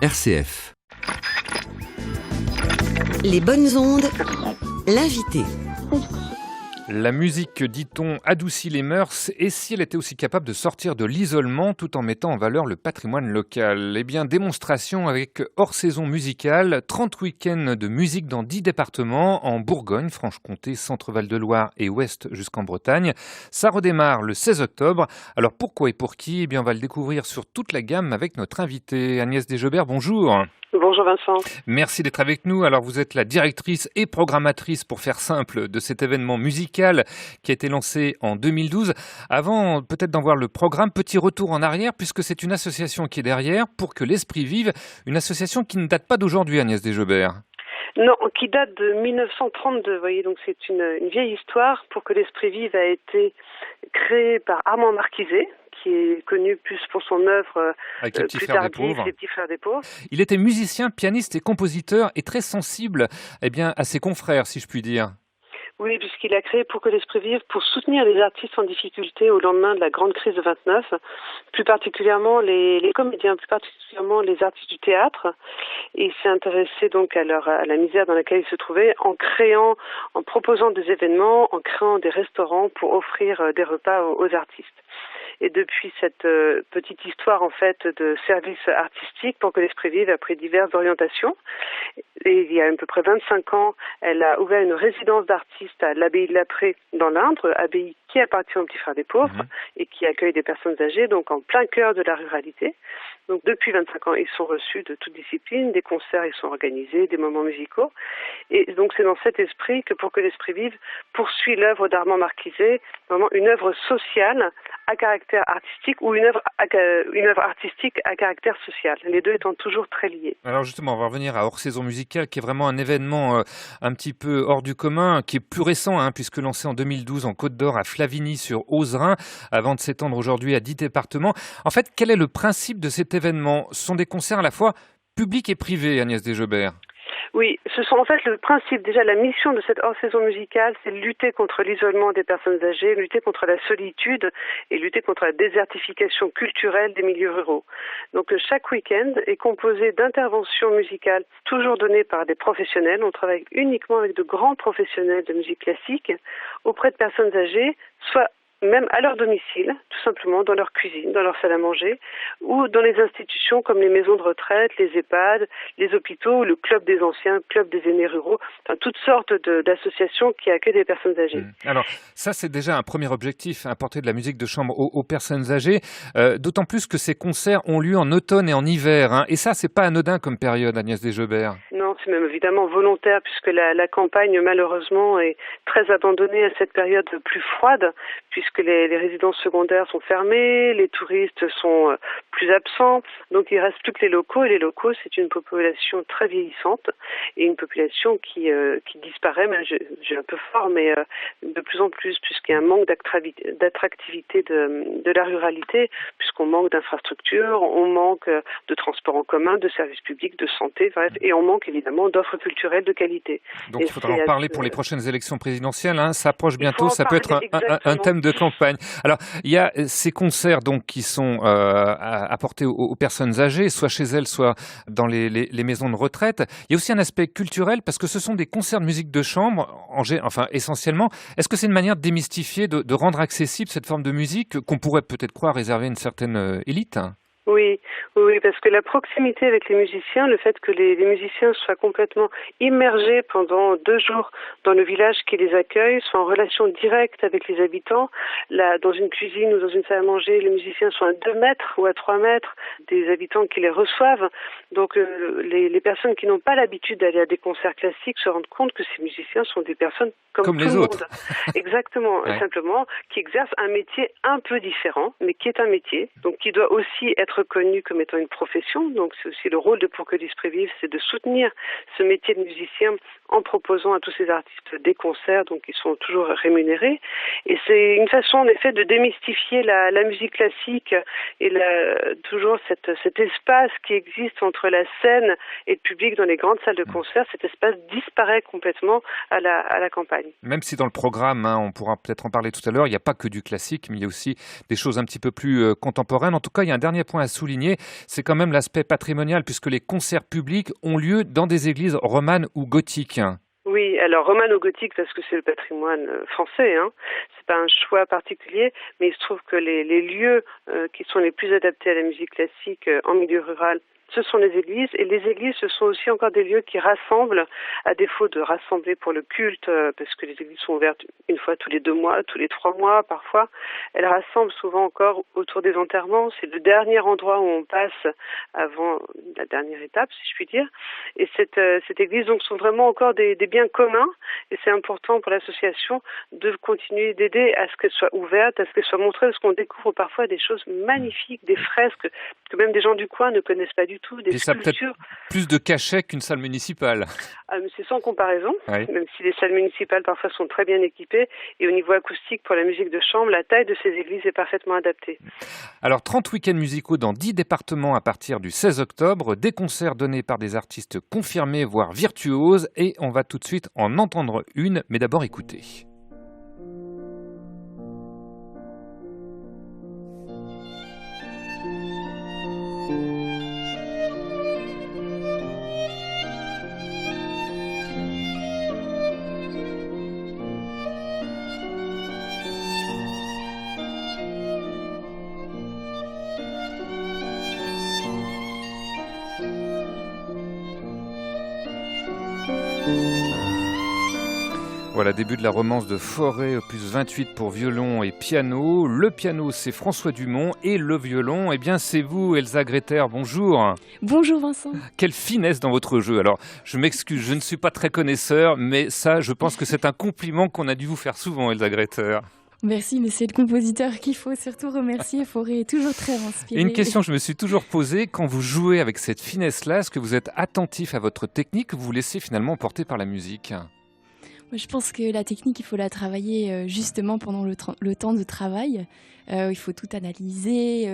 RCF. Les bonnes ondes, l'invité. La musique, dit-on, adoucit les mœurs, et si elle était aussi capable de sortir de l'isolement tout en mettant en valeur le patrimoine local? Eh bien, démonstration avec hors-saison musicale, 30 week-ends de musique dans 10 départements, en Bourgogne, Franche-Comté, Centre-Val de Loire et Ouest jusqu'en Bretagne. Ça redémarre le 16 octobre. Alors pourquoi et pour qui? Eh bien, on va le découvrir sur toute la gamme avec notre invitée Agnès Desjobert. Bonjour. Bonjour Vincent. Merci d'être avec nous. Alors vous êtes la directrice et programmatrice, pour faire simple, de cet événement musical qui a été lancé en 2012. Avant peut-être d'en voir le programme, petit retour en arrière, puisque c'est une association qui est derrière pour que l'esprit vive, une association qui ne date pas d'aujourd'hui, Agnès Desjobert. Non, qui date de 1932, vous voyez, donc c'est une vieille histoire. Pour que l'esprit vive a été créé par Armand Marquiset, qui est connu plus pour son œuvre plus tardive, Les Petits Frères des Pauvres. Il était musicien, pianiste et compositeur et très sensible à ses confrères, si je puis dire. Oui, puisqu'il a créé Pour que l'esprit vive pour soutenir les artistes en difficulté au lendemain de la grande crise de 29, plus particulièrement les comédiens, plus particulièrement les artistes du théâtre. Et il s'est intéressé donc à la misère dans laquelle ils se trouvaient en proposant des événements, en créant des restaurants pour offrir des repas aux artistes. Et depuis cette petite histoire en fait de service artistique, Pour que l'esprit vive a pris diverses orientations. Et il y a à peu près 25 ans, elle a ouvert une résidence d'artistes à l'abbaye de Laprée dans l'Indre, abbaye qui appartient aux Petits Frères des Pauvres et qui accueille des personnes âgées, donc en plein cœur de la ruralité. Donc depuis 25 ans, ils sont reçus de toute discipline, des concerts ils sont organisés, des moments musicaux. Et donc c'est dans cet esprit que Pour que l'esprit vive poursuit l'œuvre d'Armand Marquiset, vraiment une œuvre sociale à caractère artistique ou une œuvre artistique à caractère social, les deux étant toujours très liés. Alors justement, on va revenir à Hors-saison musicale, qui est vraiment un événement un petit peu hors du commun, qui est plus récent, puisque lancé en 2012 en Côte d'Or à Flavigny sur Ozerain, avant de s'étendre aujourd'hui à 10 départements. En fait, quel est le principe de cet événement? Ce sont des concerts à la fois publics et privés, Agnès Desjobert. Oui, ce sont en fait le principe, déjà la mission de cette hors-saison musicale, c'est de lutter contre l'isolement des personnes âgées, lutter contre la solitude et lutter contre la désertification culturelle des milieux ruraux. Donc chaque week-end est composé d'interventions musicales toujours données par des professionnels. On travaille uniquement avec de grands professionnels de musique classique auprès de personnes âgées, soit même à leur domicile, tout simplement dans leur cuisine, dans leur salle à manger, ou dans les institutions comme les maisons de retraite, les EHPAD, les hôpitaux, le club des anciens, le club des aînés ruraux, enfin toutes sortes d'associations qui accueillent des personnes âgées. Alors ça c'est déjà un premier objectif, apporter de la musique de chambre aux personnes âgées, d'autant plus que ces concerts ont lieu en automne et en hiver, et ça c'est pas anodin comme période, Agnès Desjobert. Non, c'est même évidemment volontaire puisque la campagne malheureusement est très abandonnée à cette période plus froide, puisque les résidences secondaires sont fermées, les touristes sont plus absents, donc il reste plus que les locaux, et les locaux c'est une population très vieillissante et une population qui disparaît, même j'ai un peu fort, mais de plus en plus, puisqu'il y a un manque d'attractivité de la ruralité, puisqu'on manque d'infrastructures, on manque de transports en commun, de services publics, de santé, bref, et on manque évidemment d'offres culturelles de qualité. Donc il faudra en parler pour les prochaines élections présidentielles, ça approche bientôt, ça peut être un thème de campagne. Alors il y a ces concerts donc qui sont apportés aux personnes âgées, soit chez elles, soit dans les maisons de retraite. Il y a aussi un aspect culturel, parce que ce sont des concerts de musique de chambre, essentiellement. Est-ce que c'est une manière de démystifier, de rendre accessible cette forme de musique qu'on pourrait peut-être croire réserver à une certaine élite? Oui, parce que la proximité avec les musiciens, le fait que les musiciens soient complètement immergés pendant 2 jours dans le village qui les accueille, soient en relation directe avec les habitants. Là, dans une cuisine ou dans une salle à manger, les musiciens sont à 2 mètres ou à 3 mètres des habitants qui les reçoivent. Donc les personnes qui n'ont pas l'habitude d'aller à des concerts classiques se rendent compte que ces musiciens sont des personnes comme les autres. Exactement, ouais. Simplement, qui exercent un métier un peu différent, mais qui est un métier, donc qui doit aussi être reconnu comme étant une profession. Donc c'est aussi le rôle de Pour que l'esprit vive, c'est de soutenir ce métier de musicien en proposant à tous ces artistes des concerts, donc ils sont toujours rémunérés. Et c'est une façon en effet de démystifier la musique classique et toujours cet espace qui existe entre la scène et le public dans les grandes salles de concert. Cet espace disparaît complètement à la campagne. Même si dans le programme, on pourra peut-être en parler tout à l'heure, il n'y a pas que du classique, mais il y a aussi des choses un petit peu plus contemporaines. En tout cas, il y a un dernier point à souligner, c'est quand même l'aspect patrimonial, puisque les concerts publics ont lieu dans des églises romanes ou gothiques. Oui, alors romano-gothique parce que c'est le patrimoine français, hein. C'est pas un choix particulier, mais il se trouve que les lieux qui sont les plus adaptés à la musique classique en milieu rural, ce sont les églises, et les églises, ce sont aussi encore des lieux qui rassemblent, à défaut de rassembler pour le culte, parce que les églises sont ouvertes une fois tous les 2 mois, tous les 3 mois parfois. Elles rassemblent souvent encore autour des enterrements. C'est le dernier endroit où on passe avant la dernière étape, si je puis dire. Et cette église, donc, sont vraiment encore des biens communs, et c'est important pour l'association de continuer d'aider à ce qu'elle soit ouverte, à ce qu'elle soit montrée, parce qu'on découvre parfois des choses magnifiques, des fresques que même des gens du coin ne connaissent pas du tout, des Et ça a peut-être sculptures. plus de cachet qu'une salle municipale. Ah, mais c'est sans comparaison, Oui. même si les salles municipales parfois sont très bien équipées, et au niveau acoustique pour la musique de chambre, la taille de ces églises est parfaitement adaptée. Alors 30 week-ends musicaux dans 10 départements à partir du 16 octobre, des concerts donnés par des artistes confirmés, voire virtuoses, et on va tout de suite en entendre une, mais d'abord écoutez. Voilà, début de la romance de Fauré, opus 28 pour violon et piano. Le piano, c'est François Dumont, et le violon, eh bien c'est vous, Elsa Greyter, bonjour. Bonjour Vincent. Quelle finesse dans votre jeu. Alors, je m'excuse, je ne suis pas très connaisseur, mais ça, je pense que c'est un compliment qu'on a dû vous faire souvent, Elsa Greyter. Merci, mais c'est le compositeur qu'il faut surtout remercier. Fauré est toujours très inspiré. Et une question que je me suis toujours posée, quand vous jouez avec cette finesse-là, est-ce que vous êtes attentif à votre technique ou vous vous laissez finalement emporter par la musique ? Moi, je pense que la technique, il faut la travailler justement pendant le temps de travail. Il faut tout analyser,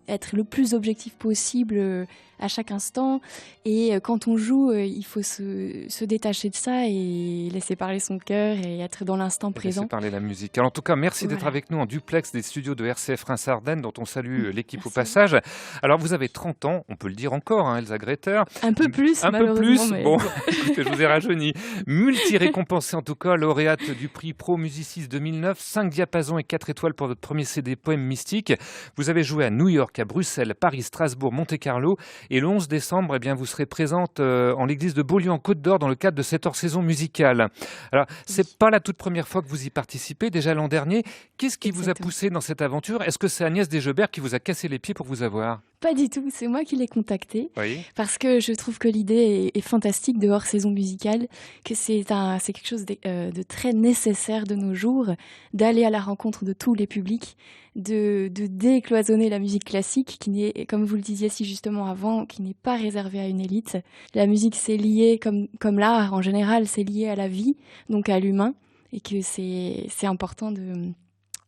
être le plus objectif possible à chaque instant. Et quand on joue, il faut se détacher de ça et laisser parler son cœur et être dans l'instant présent. Laisser parler la musique. Alors, en tout cas, merci d'être Voilà. avec nous en duplex des studios de RCF Reims-Ardennes, dont on salue l'équipe au Merci. passage. Alors, vous avez 30 ans, on peut le dire encore, hein, Elsa Greyter. Un peu plus, Un peu malheureusement. plus, Mais... bon, écoutez, je vous ai rajeuni. Multi-récompensée en tout cas, lauréate du prix Pro Musicis 2009, 5 diapasons et 4 étoiles pour votre premier CD Poème Mystique. Vous avez joué à New York, à Bruxelles, Paris, Strasbourg, Monte-Carlo. Et le 11 décembre, eh bien, vous serez présente en l'église de Beaulieu en Côte d'Or dans le cadre de cette hors-saison musicale. Alors, c'est pas la toute première fois que vous y participez, déjà l'an dernier. Qu'est-ce qui vous a Exactement. poussé dans cette aventure ? Est-ce que c'est Agnès Desgebert qui vous a cassé les pieds pour vous avoir ? Pas du tout, c'est moi qui l'ai contacté. Oui. Parce que je trouve que l'idée est fantastique de hors-saison musicale, que c'est quelque chose de très nécessaire de nos jours, d'aller à la rencontre de tous les publics, de décloisonner la musique classique, qui n'est, comme vous le disiez si justement avant, qui n'est pas réservée à une élite. La musique, c'est lié, comme l'art en général, c'est lié à la vie, donc à l'humain, et que c'est important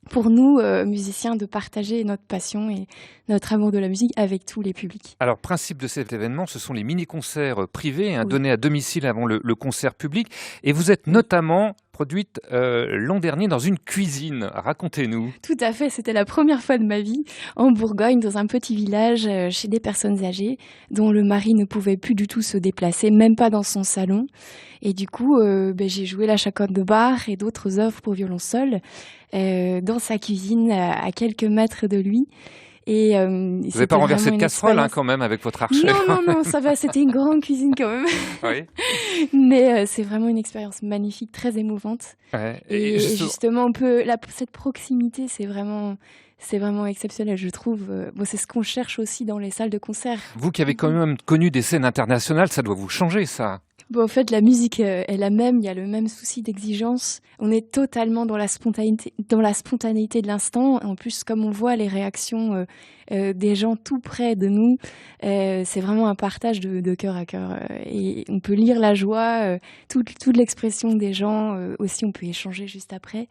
pour nous, musiciens, de partager notre passion et notre amour de la musique avec tous les publics. Alors, principe de cet événement, ce sont les mini-concerts privés, Oui. donnés à domicile avant le concert public. Et vous êtes notamment produite l'an dernier dans une cuisine. Racontez-nous. Tout à fait, c'était la première fois de ma vie en Bourgogne, dans un petit village, chez des personnes âgées, dont le mari ne pouvait plus du tout se déplacer, même pas dans son salon. Et du coup, j'ai joué la chaconne de Bach et d'autres œuvres pour violon seul, dans sa cuisine, à quelques mètres de lui. Et, Vous n'avez pas renversé de casserole quand même avec votre archet. Non, ça va, c'était une grande cuisine quand même. Oui. Mais c'est vraiment une expérience magnifique, très émouvante. Ouais. Et justement, cette proximité, c'est vraiment exceptionnel, je trouve. C'est ce qu'on cherche aussi dans les salles de concert. Vous qui avez quand même connu des scènes internationales, ça doit vous changer, ça. En fait, la musique est la même, il y a le même souci d'exigence. On est totalement dans la spontanéité de l'instant. En plus, comme on voit les réactions des gens tout près de nous, c'est vraiment un partage de cœur à cœur. Et on peut lire la joie, toute l'expression des gens. Aussi, on peut échanger juste après.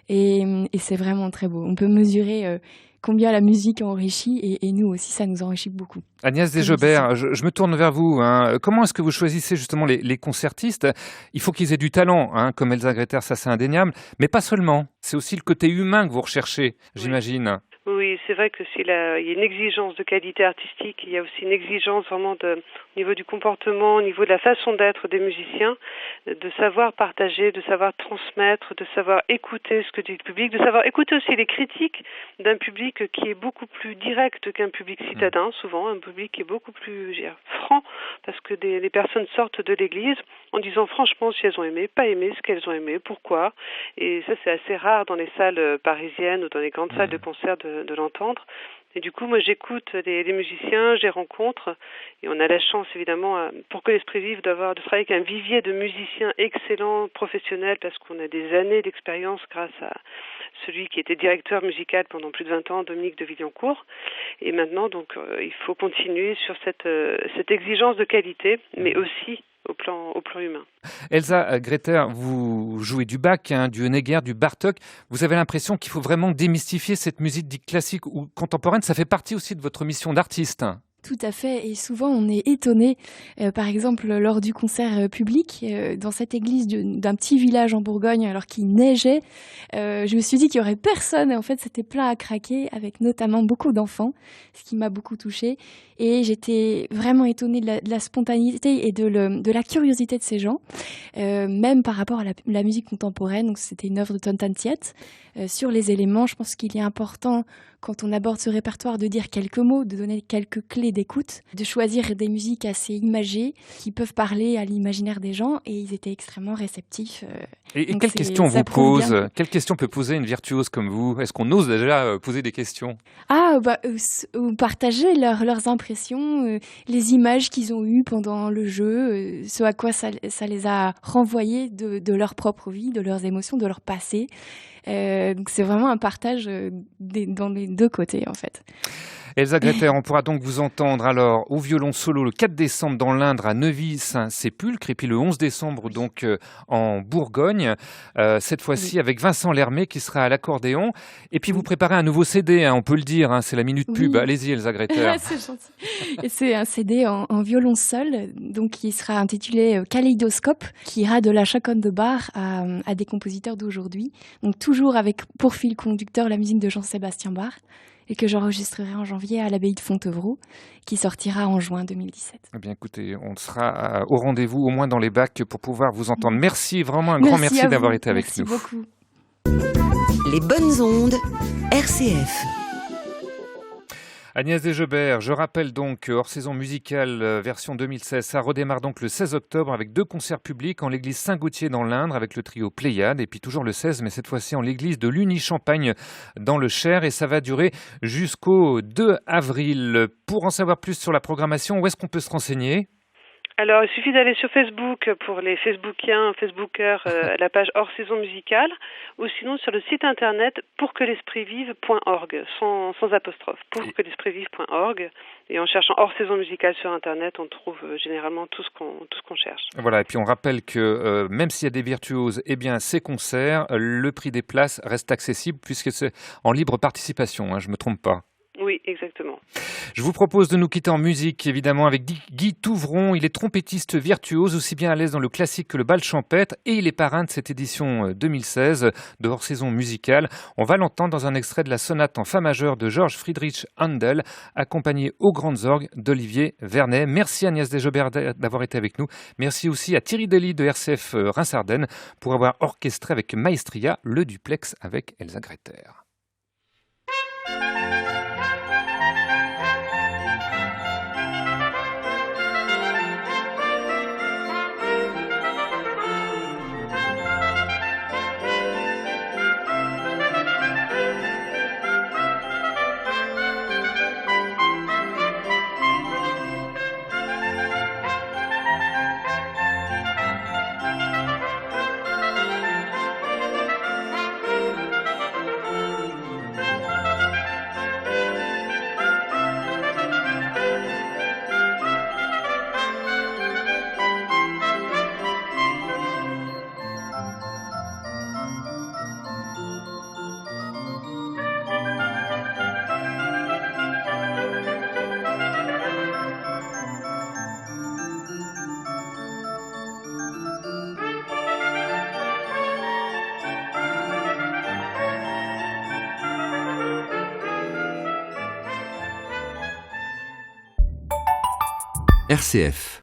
Et c'est vraiment très beau. On peut mesurer combien la musique enrichit et nous aussi, ça nous enrichit beaucoup. Agnès Desgebert, je me tourne vers vous. Comment est-ce que vous choisissez justement les concertistes ? Il faut qu'ils aient du talent, comme Elsa Greyter, ça c'est indéniable, mais pas seulement. C'est aussi le côté humain que vous recherchez, j'imagine. Oui, c'est vrai que il y a une exigence de qualité artistique, il y a aussi une exigence vraiment au niveau du comportement, au niveau de la façon d'être des musiciens, de savoir partager, de savoir transmettre, de savoir écouter ce que dit le public, de savoir écouter aussi les critiques d'un public qui est beaucoup plus direct qu'un public citadin, souvent un public qui est beaucoup plus franc, parce que les personnes sortent de l'église en disant franchement si elles ont aimé, pas aimé, ce qu'elles ont aimé, pourquoi. Et ça c'est assez rare dans les salles parisiennes ou dans les grandes salles de concert de l'entendre. Et du coup, moi, j'écoute les musiciens, je les rencontre, et on a la chance, évidemment, pour que l'Esprit vive, de travailler avec un vivier de musiciens excellents, professionnels, parce qu'on a des années d'expérience grâce à celui qui était directeur musical pendant plus de 20 ans, Dominique de Villancourt. Et maintenant, donc, il faut continuer sur cette exigence de qualité, mais aussi au plan humain. Elsa Greyter, vous jouez du Bach, du Honegger, du Bartók. Vous avez l'impression qu'il faut vraiment démystifier cette musique dite classique ou contemporaine. Ça fait partie aussi de votre mission d'artiste. Tout à fait, et souvent on est étonné, par exemple lors du concert public, dans cette église d'un petit village en Bourgogne, alors qu'il neigeait, je me suis dit qu'il y aurait personne, et en fait c'était plein à craquer, avec notamment beaucoup d'enfants, ce qui m'a beaucoup touchée, et j'étais vraiment étonnée de la spontanéité et de la curiosité de ces gens, même par rapport à la musique contemporaine. Donc c'était une œuvre de Tontan-Tiet. Sur les éléments, je pense qu'il est important, quand on aborde ce répertoire, de dire quelques mots, de donner quelques clés d'écoute, de choisir des musiques assez imagées qui peuvent parler à l'imaginaire des gens, et ils étaient extrêmement réceptifs. Et quelles questions vous pose? Quelles questions peut poser une virtuose comme vous? Est-ce qu'on ose déjà poser des questions? Partager leurs impressions, les images qu'ils ont eues pendant le jeu, ce à quoi ça les a renvoyés de leur propre vie, de leurs émotions, de leur passé. Donc c'est vraiment un partage dans les deux côtés, en fait. Elsa Greyter, on pourra donc vous entendre alors au violon solo le 4 décembre dans l'Indre à Neuvy-Saint-Sépulcre, et puis le 11 décembre donc en Bourgogne, cette fois-ci avec Vincent Lermé qui sera à l'accordéon. Et puis vous préparez un nouveau CD, on peut le dire, c'est la minute pub. Allez-y Elsa Greyter. C'est gentil. Et c'est un CD en violon seul, donc qui sera intitulé Kaléidoscope, qui ira de la chaconne de Bach à des compositeurs d'aujourd'hui. Donc toujours avec pour fil conducteur la musique de Jean-Sébastien Bach, et que j'enregistrerai en janvier à l'abbaye de Fontevraud, qui sortira en juin 2017. Eh bien écoutez, on sera au rendez-vous, au moins dans les bacs, pour pouvoir vous entendre. Merci, vraiment un grand merci d'avoir été avec nous. Merci beaucoup. Les bonnes ondes, RCF. Agnès Desgebert, je rappelle donc hors saison musicale version 2016, ça redémarre donc le 16 octobre avec 2 concerts publics en l'église Saint-Gauthier dans l'Indre avec le trio Pléiade, et puis toujours le 16, mais cette fois-ci en l'église de Luny-Champagne dans le Cher, et ça va durer jusqu'au 2 avril. Pour en savoir plus sur la programmation, où est-ce qu'on peut se renseigner ? Alors, il suffit d'aller sur Facebook pour les Facebookers, la page hors saison musicale, ou sinon sur le site internet pourquelespritvive.org, sans apostrophe, pourquelespritvive.org. Et en cherchant hors saison musicale sur internet, on trouve généralement tout ce qu'on cherche. Voilà, et puis on rappelle que même s'il y a des virtuoses, eh bien ces concerts, le prix des places reste accessible puisque c'est en libre participation, je ne me trompe pas. Oui, exactement. Je vous propose de nous quitter en musique, évidemment, avec Guy Touvron. Il est trompettiste virtuose, aussi bien à l'aise dans le classique que le bal champêtre, et il est parrain de cette édition 2016 de hors-saison musicale. On va l'entendre dans un extrait de la sonate en fa majeur de Georges Friedrich Händel, accompagné aux grandes orgues d'Olivier Vernet. Merci Agnès Desgebert d'avoir été avec nous. Merci aussi à Thierry Dely de RCF Reims-Ardennes pour avoir orchestré avec maestria le duplex avec Elsa Greyter. RCF.